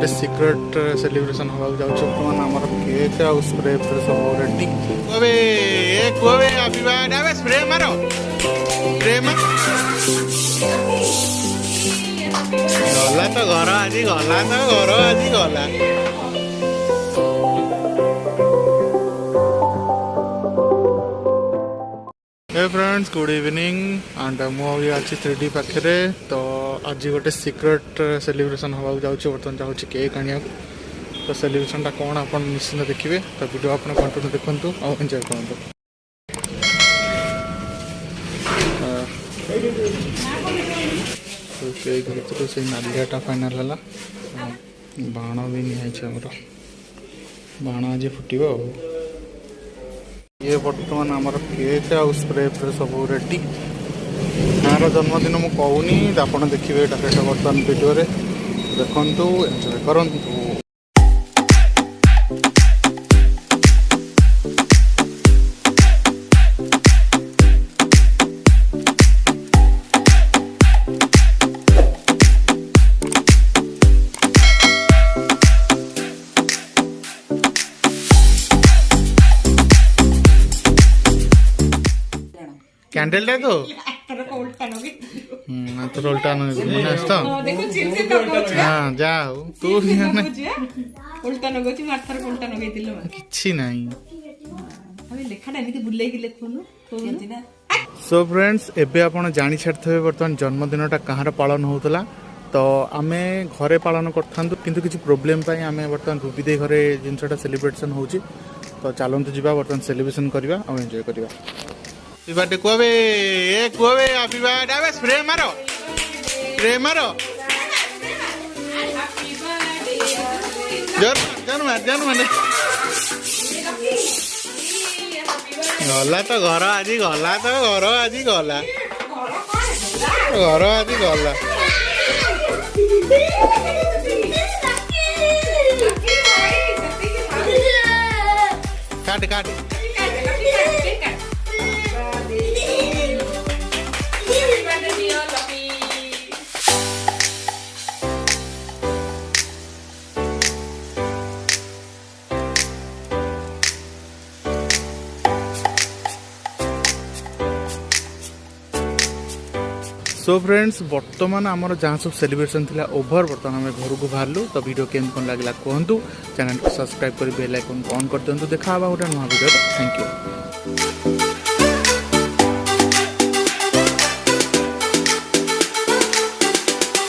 गोटे secrete celebration होगा बर्तमान आम केक आ स्प्रे सब रेडी हैप्पी बर्थडे स्प्रे मारो स्प्रे गला तो घर आज गला तो घर आज गला हे फ्रेंड्स गुड इवनिंग एंड मुझे अच्छी 3D पाखे तो आज गोटे सिक्रेट सेलिब्रेशन होगा बर्तमान जाऊँ केक आने तो सेलिब्रेशन कौन आप निश्चिंत देखिए तो वीडियो आप कंटिन्यू देखूँ और एंजॉय करूँ केक भर से नालियाटा फाइनाल है बाण भी निहार बाण आज फुटब ये बर्तमान आमर केक आ स्प्रे सब रेडी तार जन्मदिन मुझे कहूनी आप देखिए बर्तमान वीडियो देखु एंजॉय करूँ। कैंडल तो उल्टा हाँ जा तू उल्टा नगोची माथर उल्टा नगेतिलो किछि नाही अबे लेखाटा एमिति बुल्लै कि लेखुनु सो फ्रेंड्स एबे आपण जानि छाडथबे वर्तमान जन्मदिनटा कहार पालन होतला तो आमे घरे पालन करथांतु किंतु किछि प्रॉब्लम पाई आमे वर्तमान रुबी दे घरे जिनसटा सेलिब्रेशन होची तो चलंतु जिबा वर्तमान सेलिब्रेशन करबा और एन्जॉय करबा। हैप्पी बर्थडे कुआबे हैप्पी बर्थडे स्प्रे मारो जन मार गला तो घर आज गला तो घर आज गला घर आज गला काट काट सो फ्रेंड्स बर्तमान आमर जहाँ सब सेलिब्रेशन थिला ओभर बर्तमान आम घर को बाहर तो वीडियो केम कौन लगे कहतु चैनल को सब्सक्राइब कर बेल आइकन ऑन कर दिखाँ गोटे नुआ वीडियो थैंक यू।